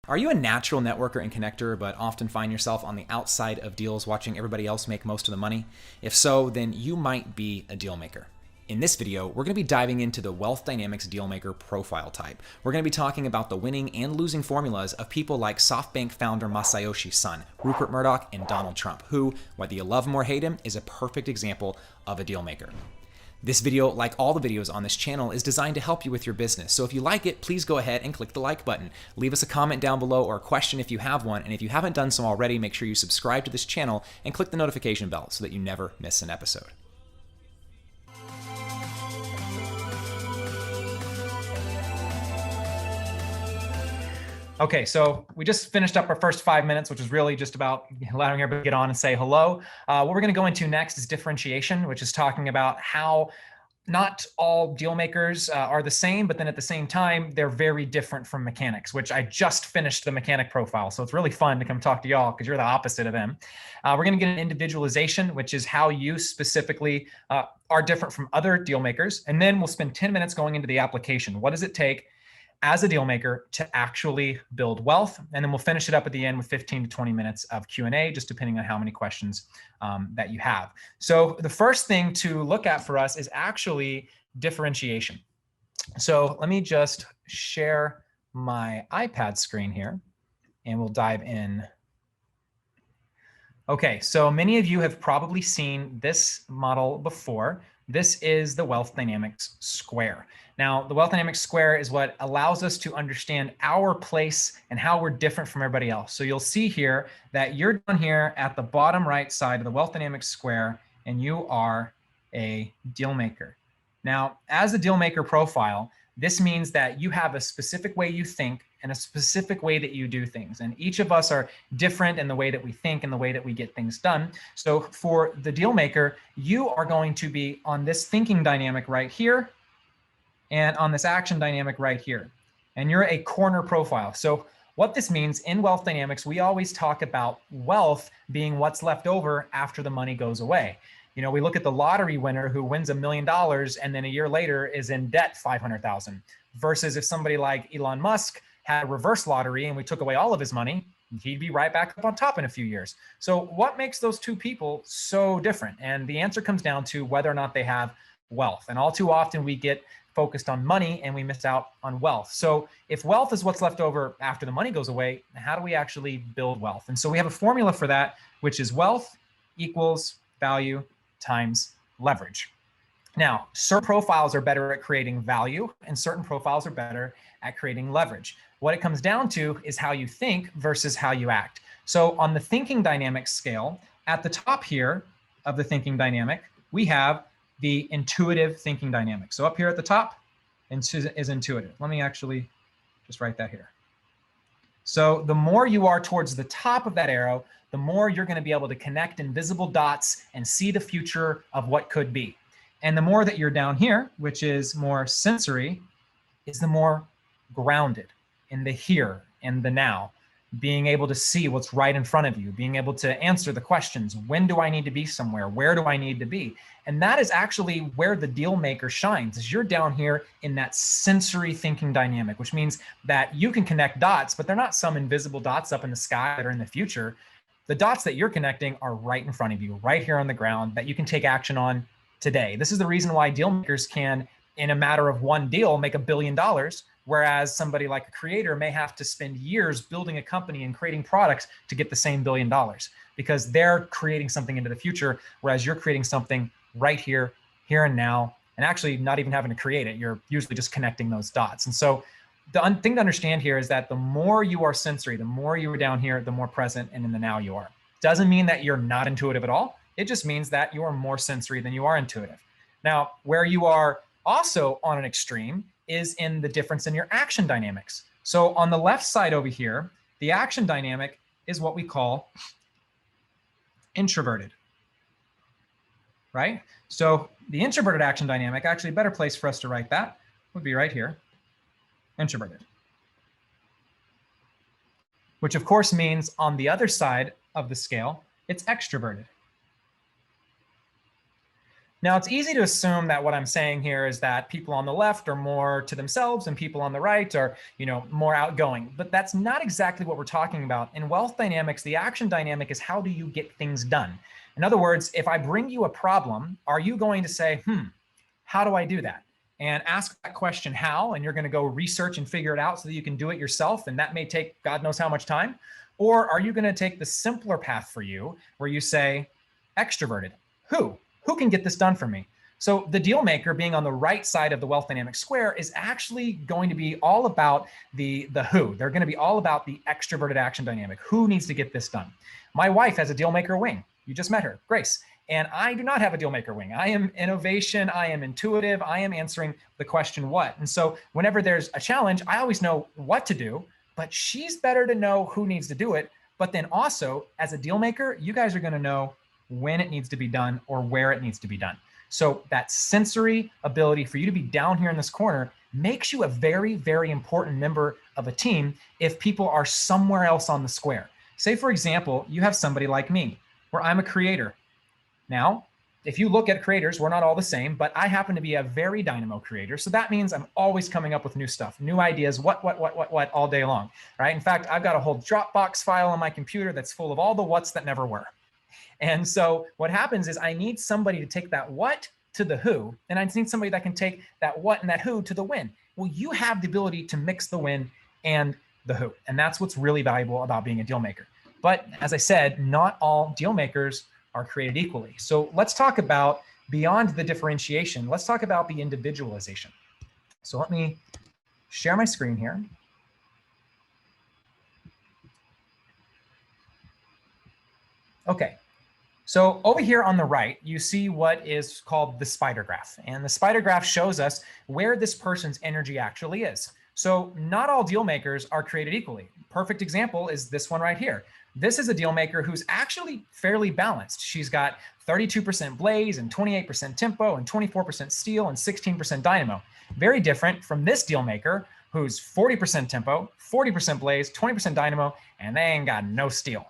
Are you a natural networker and connector, but often find yourself on the outside of deals watching everybody else make most of the money? If so, then you might be a deal maker. In this video, we're going to be diving into the Wealth Dynamics Dealmaker profile type. We're going to be talking about the winning and losing formulas of people like SoftBank founder Masayoshi Son, Rupert Murdoch, and Donald Trump, who, whether you love him or hate him, is a perfect example of a deal maker. This video, like all the videos on this channel, is designed to help you with your business. So if you like it, please go ahead and click the like button. Leave us a comment down below or a question if you have one. And if you haven't done so already, make sure you subscribe to this channel and click the notification bell so that you never miss an episode. Okay, so we just finished up our first 5 minutes, which is really just about allowing everybody to get on and say hello. What we're going to go into next is differentiation, which is talking about how not all deal makers are the same, but then at the same time, they're very different from mechanics, which I just finished the mechanic profile. So it's really fun to come talk to y'all because you're the opposite of them. We're going to get an individualization, which is how you specifically are different from other deal makers. And then we'll spend 10 minutes going into the application. What does it take as a deal maker to actually build wealth? And then we'll finish it up at the end with 15 to 20 minutes of Q&A, just depending on how many questions that you have. So the first thing to look at for us is actually differentiation. So let me just share my iPad screen here and we'll dive in. Okay, so many of you have probably seen this model before. This is the Wealth Dynamics Square. Now, the Wealth Dynamics Square is what allows us to understand our place and how we're different from everybody else. So you'll see here that you're down here at the bottom right side of the Wealth Dynamics Square, and you are a deal maker. Now, as a deal maker profile, this means that you have a specific way you think and a specific way that you do things. And each of us are different in the way that we think and the way that we get things done. So for the deal maker, you are going to be on this thinking dynamic right here and on this action dynamic right here. And you're a corner profile. So what this means in wealth dynamics, we always talk about wealth being what's left over after the money goes away. You know, we look at the lottery winner who wins $1 million and then a year later is in debt 500,000 versus if somebody like Elon Musk had a reverse lottery and we took away all of his money, he'd be right back up on top in a few years. So what makes those two people so different? And the answer comes down to whether or not they have wealth. And all too often we get focused on money and we miss out on wealth. So if wealth is what's left over after the money goes away, how do we actually build wealth? And so we have a formula for that, which is wealth equals value times leverage. Now, certain profiles are better at creating value and certain profiles are better at creating leverage. What it comes down to is how you think versus how you act. So on the thinking dynamic scale, at the top here of the thinking dynamic, we have the intuitive thinking dynamic. So up here at the top is intuitive. Let me actually just write that here. So the more you are towards the top of that arrow, the more you're going to be able to connect invisible dots and see the future of what could be. And the more that you're down here, which is more sensory, is the more grounded in the here and the now, being able to see what's right in front of you, being able to answer the questions. When do I need to be somewhere? Where do I need to be? And that is actually where the deal maker shines, is you're down here in that sensory thinking dynamic, which means that you can connect dots, but they're not some invisible dots up in the sky that are in the future. The dots that you're connecting are right in front of you, right here on the ground that you can take action on today. This is the reason why deal makers can, in a matter of one deal, make $1 billion, whereas somebody like a creator may have to spend years building a company and creating products to get the same $1 billion because they're creating something into the future, whereas you're creating something right here, here and now, and actually not even having to create it. You're usually just connecting those dots. And so the thing to understand here is that the more you are sensory, the more you are down here, the more present and in the now you are. Doesn't mean that you're not intuitive at all. It just means that you are more sensory than you are intuitive. Now, where you are also on an extreme is in the difference in your action dynamics. So on the left side over here, the action dynamic is what we call introverted, right? So the introverted action dynamic, actually a better place for us to write that would be right here, introverted. Which of course means on the other side of the scale, it's extroverted. Now, it's easy to assume that what I'm saying here is that people on the left are more to themselves and people on the right are, more outgoing. But that's not exactly what we're talking about. In wealth dynamics, the action dynamic is how do you get things done? In other words, if I bring you a problem, are you going to say, how do I do that? And ask that question, how, and you're going to go research and figure it out so that you can do it yourself. And that may take God knows how much time. Or are you going to take the simpler path for you where you say, extroverted, who can get this done for me? So the deal maker being on the right side of the wealth dynamic square is actually going to be all about the who. They're going to be all about the extroverted action dynamic. Who needs to get this done? My wife has a deal maker wing. You just met her, Grace. And I do not have a deal maker wing. I am innovation. I am intuitive. I am answering the question what. And so whenever there's a challenge, I always know what to do, but she's better to know who needs to do it. But then also as a deal maker, you guys are going to know when it needs to be done or where it needs to be done. So that sensory ability for you to be down here in this corner makes you a very, very important member of a team if people are somewhere else on the square. Say, for example, you have somebody like me, where I'm a creator. Now, if you look at creators, we're not all the same, but I happen to be a very dynamo creator. So that means I'm always coming up with new stuff, new ideas, what all day long, right? In fact, I've got a whole Dropbox file on my computer that's full of all the whats that never were. And so what happens is I need somebody to take that what to the who, and I need somebody that can take that what and that who to the when. Well, you have the ability to mix the when and the who, and that's what's really valuable about being a deal maker. But as I said, not all deal makers are created equally. So let's talk about beyond the differentiation. Let's talk about the individualization. So let me share my screen here. Okay. So over here on the right, you see what is called the spider graph. And the spider graph shows us where this person's energy actually is. So not all deal makers are created equally. Perfect example is this one right here. This is a deal maker who's actually fairly balanced. She's got 32% blaze and 28% tempo and 24% steel and 16% dynamo. Very different from this deal maker who's 40% tempo, 40% blaze, 20% dynamo, and they ain't got no steel.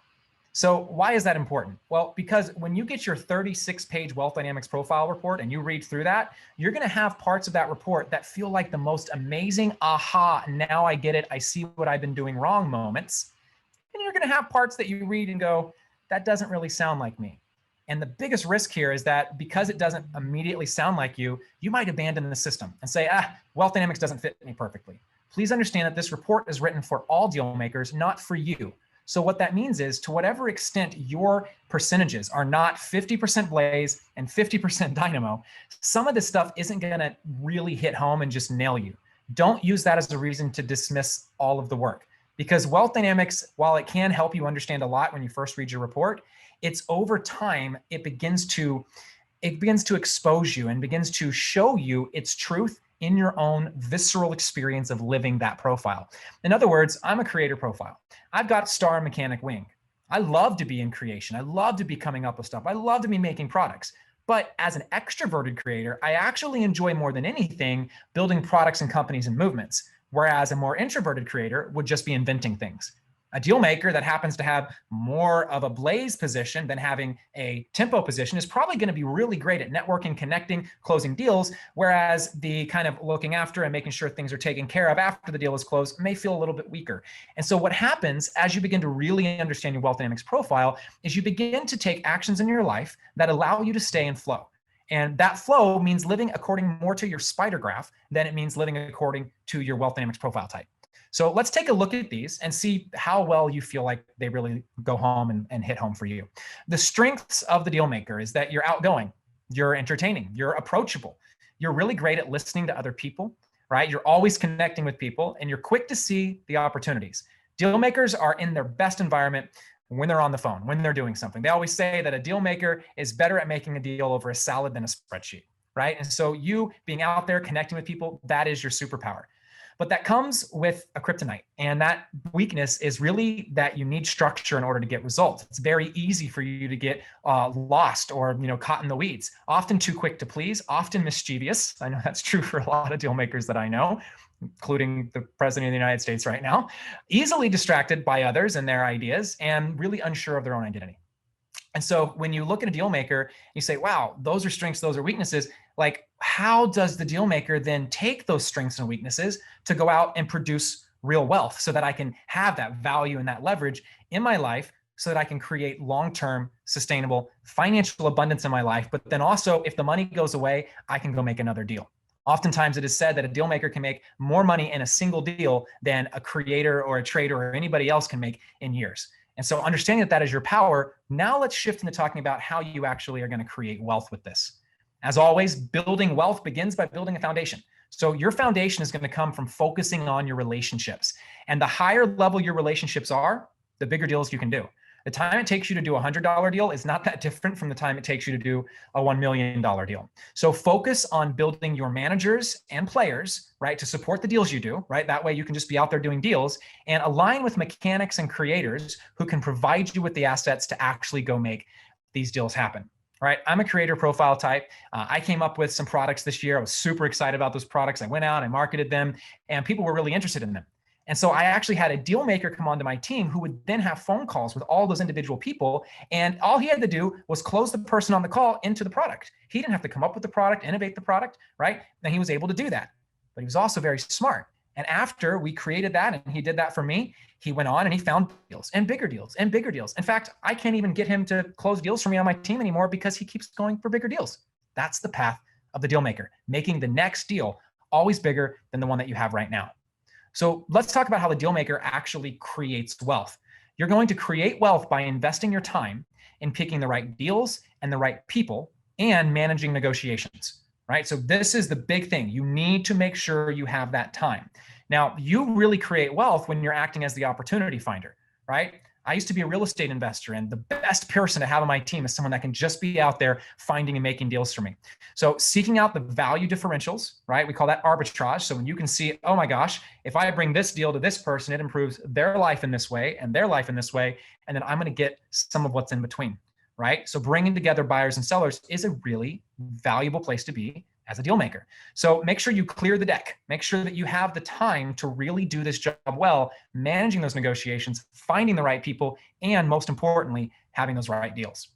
So why is that important? Well, because when you get your 36-page Wealth Dynamics profile report and you read through that, you're going to have parts of that report that feel like the most amazing, aha, now I get it, I see what I've been doing wrong moments. And you're going to have parts that you read and go, that doesn't really sound like me. And the biggest risk here is that because it doesn't immediately sound like you, you might abandon the system and say, Wealth Dynamics doesn't fit me perfectly. Please understand that this report is written for all deal makers, not for you. So what that means is to whatever extent your percentages are not 50% blaze and 50% dynamo, some of this stuff isn't going to really hit home and just nail you. Don't use that as a reason to dismiss all of the work, because Wealth Dynamics, while it can help you understand a lot when you first read your report, it's over time, it begins to expose you and begins to show you its truth in your own visceral experience of living that profile. In other words, I'm a creator profile. I've got star mechanic wing. I love to be in creation. I love to be coming up with stuff. I love to be making products. But as an extroverted creator, I actually enjoy more than anything building products and companies and movements, whereas a more introverted creator would just be inventing things. A deal maker that happens to have more of a blaze position than having a tempo position is probably going to be really great at networking, connecting, closing deals, whereas the kind of looking after and making sure things are taken care of after the deal is closed may feel a little bit weaker. And so what happens as you begin to really understand your Wealth Dynamics profile is you begin to take actions in your life that allow you to stay in flow. And that flow means living according more to your spider graph than it means living according to your Wealth Dynamics profile type. So let's take a look at these and see how well you feel like they really go home and hit home for you. The strengths of the deal maker is that you're outgoing, you're entertaining, you're approachable, you're really great at listening to other people, right? You're always connecting with people and you're quick to see the opportunities. Deal makers are in their best environment when they're on the phone, when they're doing something. They always say that a deal maker is better at making a deal over a salad than a spreadsheet, right? And so you being out there connecting with people, that is your superpower. But that comes with a kryptonite. And that weakness is really that you need structure in order to get results. It's very easy for you to get lost or caught in the weeds, often too quick to please, often mischievous. I know that's true for a lot of deal makers that I know, including the president of the United States right now, easily distracted by others and their ideas and really unsure of their own identity. And so when you look at a deal maker, you say, wow, those are strengths, those are weaknesses. Like, how does the deal maker then take those strengths and weaknesses to go out and produce real wealth so that I can have that value and that leverage in my life so that I can create long-term sustainable financial abundance in my life. But then also, if the money goes away, I can go make another deal. Oftentimes it is said that a deal maker can make more money in a single deal than a creator or a trader or anybody else can make in years. And so understanding that that is your power, now let's shift into talking about how you actually are going to create wealth with this. As always, building wealth begins by building a foundation. So your foundation is going to come from focusing on your relationships. And the higher level your relationships are, the bigger deals you can do. The time it takes you to do a $100 deal is not that different from the time it takes you to do a $1 million deal. So focus on building your managers and players, right, to support the deals you do, right? That way you can just be out there doing deals, and align with mechanics and creators who can provide you with the assets to actually go make these deals happen. All right, I'm a creator profile type. I came up with some products this year. I was super excited about those products. I went out, I marketed them, and people were really interested in them. And so I actually had a deal maker come onto my team who would then have phone calls with all those individual people. And all he had to do was close the person on the call into the product. He didn't have to come up with the product, innovate the product, right? And he was able to do that. But he was also very smart. And after we created that and he did that for me, he went on and he found deals and bigger deals and bigger deals. In fact, I can't even get him to close deals for me on my team anymore because he keeps going for bigger deals. That's the path of the deal maker, making the next deal always bigger than the one that you have right now. So let's talk about how the deal maker actually creates wealth. You're going to create wealth by investing your time in picking the right deals and the right people and managing negotiations, right? So this is the big thing. You need to make sure you have that time. Now, you really create wealth when you're acting as the opportunity finder, right? I used to be a real estate investor, and the best person to have on my team is someone that can just be out there finding and making deals for me. So seeking out the value differentials, right? We call that arbitrage. So when you can see, oh my gosh, if I bring this deal to this person, it improves their life in this way and their life in this way, and then I'm going to get some of what's in between, right? So bringing together buyers and sellers is a really valuable place to be as a deal maker. So make sure you clear the deck. Make sure that you have the time to really do this job well, managing those negotiations, finding the right people, and most importantly, having those right deals.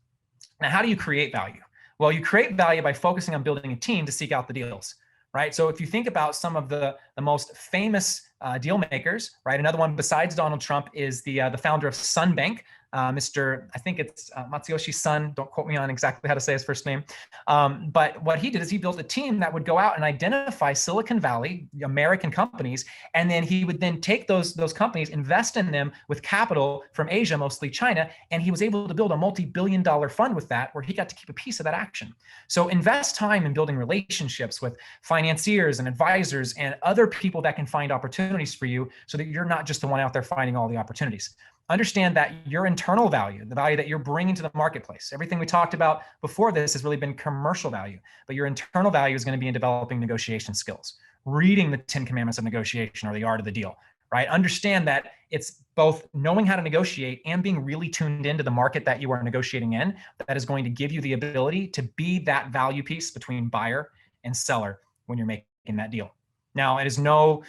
Now, how do you create value? Well, you create value by focusing on building a team to seek out the deals, right? So if you think about some of the most famous deal makers, right? Another one besides Donald Trump is the founder of Sun Bank, Mr. I think it's Masayoshi Son. Don't quote me on exactly how to say his first name. But what he did is he built a team that would go out and identify Silicon Valley, American companies, and then he would then take those companies, invest in them with capital from Asia, mostly China, and he was able to build a multi-billion-dollar fund with that, where he got to keep a piece of that action. So invest time in building relationships with financiers and advisors and other people that can find opportunities for you, so that you're not just the one out there finding all the opportunities. Understand that your internal value, the value that you're bringing to the marketplace, everything we talked about before this has really been commercial value, but your internal value is going to be in developing negotiation skills, reading the 10 commandments of negotiation or the art of the deal, right? Understand that it's both knowing how to negotiate and being really tuned into the market that you are negotiating in, that is going to give you the ability to be that value piece between buyer and seller when you're making that deal. Now, it is no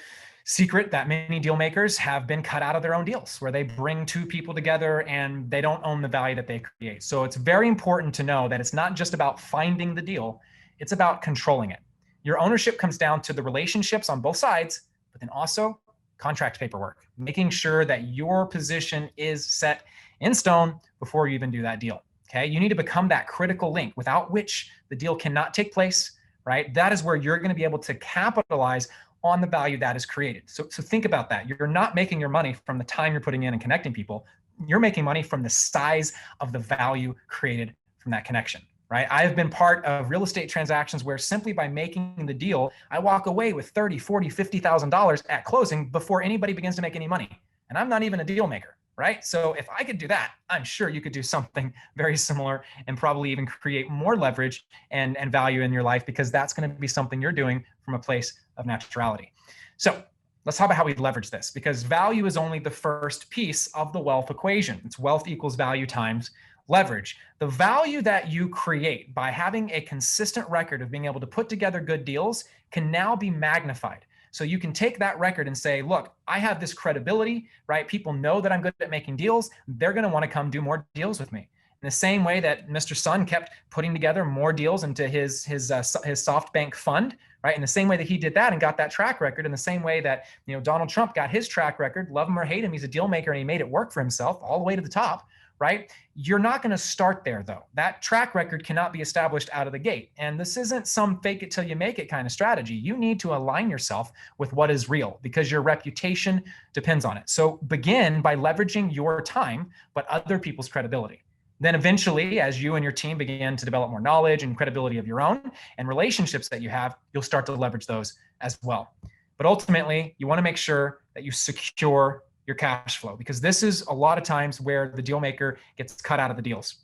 secret that many deal makers have been cut out of their own deals, where they bring two people together and they don't own the value that they create. So it's very important to know that it's not just about finding the deal, it's about controlling it. Your ownership comes down to the relationships on both sides, but then also contract paperwork, making sure that your position is set in stone before you even do that deal. Okay, you need to become that critical link without which the deal cannot take place, right? That is where you're going to be able to capitalize on the value that is created. So think about that. You're not making your money from the time you're putting in and connecting people. You're making money from the size of the value created from that connection, right? I've been part of real estate transactions where simply by making the deal, I walk away with $30,000, $40,000, $50,000 at closing before anybody begins to make any money. And I'm not even a deal maker, right? So if I could do that, I'm sure you could do something very similar and probably even create more leverage and value in your life, because that's going to be something you're doing from a place of naturality. So let's talk about how we leverage this, because value is only the first piece of the wealth equation. It's wealth equals value times leverage. The value that you create by having a consistent record of being able to put together good deals can now be magnified. So you can take that record and say, look, I have this credibility, right? People know that I'm good at making deals. They're going to want to come do more deals with me. In the same way that Mr. Sun kept putting together more deals into his SoftBank fund, right? In the same way that he did that and got that track record, in the same way that, you know, Donald Trump got his track record, love him or hate him, he's a deal maker and he made it work for himself all the way to the top, right? You're not going to start there though. That track record cannot be established out of the gate. And this isn't some fake it till you make it kind of strategy. You need to align yourself with what is real because your reputation depends on it. So begin by leveraging your time, but other people's credibility. Then eventually, as you and your team begin to develop more knowledge and credibility of your own and relationships that you have, you'll start to leverage those as well. But ultimately, you want to make sure that you secure your cash flow because this is a lot of times where the deal maker gets cut out of the deals.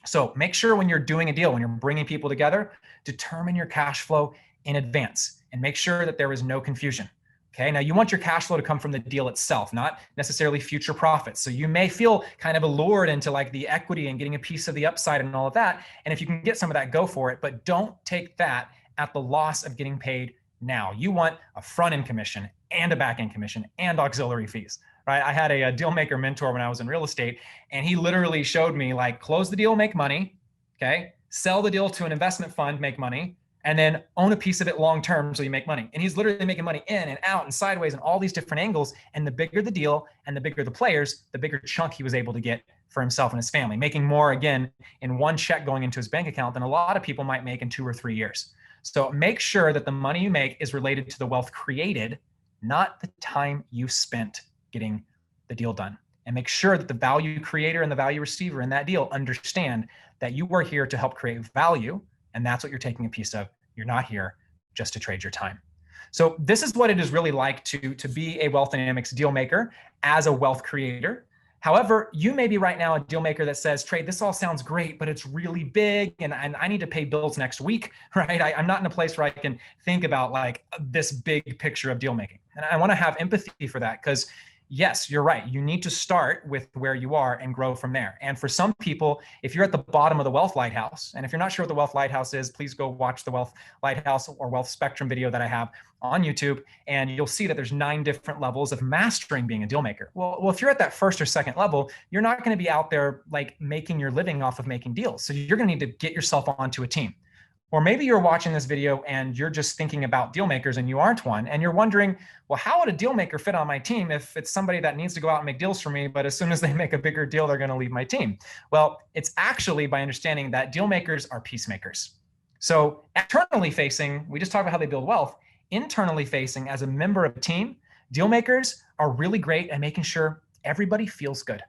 So make sure when you're doing a deal, when you're bringing people together, determine your cash flow in advance and make sure that there is no confusion. Okay, now you want your cash flow to come from the deal itself, not necessarily future profits. So you may feel kind of allured into like the equity and getting a piece of the upside and all of that. And if you can get some of that, go for it. But don't take that at the loss of getting paid now. You want a front end commission and a back end commission and auxiliary fees, right? I had a deal maker mentor when I was in real estate, and he literally showed me like close the deal, make money, okay? Sell the deal to an investment fund, make money, and then own a piece of it long-term so you make money. And he's literally making money in and out and sideways and all these different angles. And the bigger the deal and the bigger the players, the bigger chunk he was able to get for himself and his family, making more again in one check going into his bank account than a lot of people might make in 2 or 3 years. So make sure that the money you make is related to the wealth created, not the time you spent getting the deal done. And make sure that the value creator and the value receiver in that deal understand that you are here to help create value. And that's what you're taking a piece of. You're not here just to trade your time. So this is what it is really like to be a Wealth Dynamics deal maker as a wealth creator. However, you may be right now a deal maker that says, Trey, this all sounds great, but it's really big and I need to pay bills next week, right? I'm not in a place where I can think about like this big picture of deal making. And I want to have empathy for that because yes, you're right. You need to start with where you are and grow from there. And for some people, if you're at the bottom of the Wealth Lighthouse, and if you're not sure what the Wealth Lighthouse is, please go watch the Wealth Lighthouse or Wealth Spectrum video that I have on YouTube, and you'll see that there's 9 different levels of mastering being a deal maker. Well, if you're at that first or second level, you're not going to be out there like making your living off of making deals. So you're going to need to get yourself onto a team. Or maybe you're watching this video and you're just thinking about deal makers and you aren't one. And you're wondering, well, how would a deal maker fit on my team if it's somebody that needs to go out and make deals for me, but as soon as they make a bigger deal, they're going to leave my team? Well, it's actually by understanding that deal makers are peacemakers. So externally facing, we just talked about how they build wealth. Internally facing as a member of a team, deal makers are really great at making sure everybody feels good,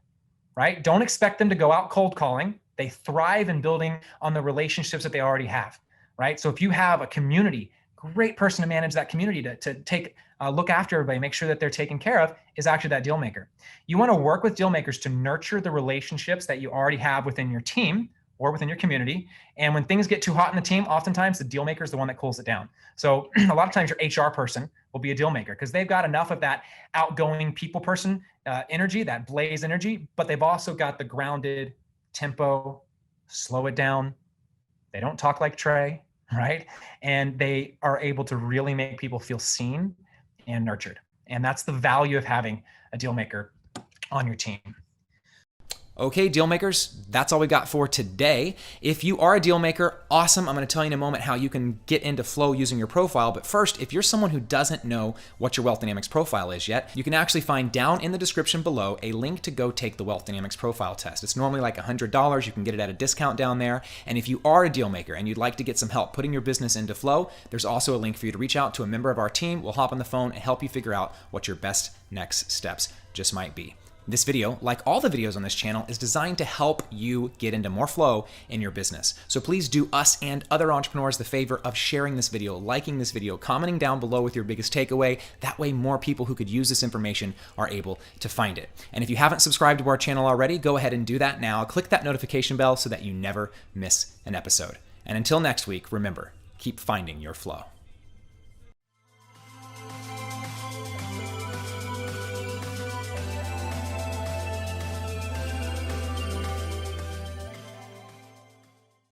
right? Don't expect them to go out cold calling. They thrive in building on the relationships that they already have. Right? So if you have a community, great person to manage that community to take a look after everybody, make sure that they're taken care of is actually that deal maker. You want to work with deal makers to nurture the relationships that you already have within your team or within your community. And when things get too hot in the team, oftentimes the deal maker is the one that cools it down. So a lot of times your HR person will be a deal maker because they've got enough of that outgoing people person energy, that blaze energy, but they've also got the grounded tempo, slow it down. They don't talk like Trey. Right? And they are able to really make people feel seen and nurtured. And that's the value of having a deal maker on your team. Okay, deal makers, that's all we got for today. If you are a deal maker, awesome. I'm going to tell you in a moment how you can get into flow using your profile. But first, if you're someone who doesn't know what your Wealth Dynamics profile is yet, you can actually find down in the description below a link to go take the Wealth Dynamics profile test. It's normally like $100. You can get it at a discount down there. And if you are a deal maker and you'd like to get some help putting your business into flow, there's also a link for you to reach out to a member of our team. We'll hop on the phone and help you figure out what your best next steps just might be. This video, like all the videos on this channel, is designed to help you get into more flow in your business. So please do us and other entrepreneurs the favor of sharing this video, liking this video, commenting down below with your biggest takeaway. That way more people who could use this information are able to find it. And if you haven't subscribed to our channel already, go ahead and do that now. Click that notification bell so that you never miss an episode. And until next week, remember, keep finding your flow.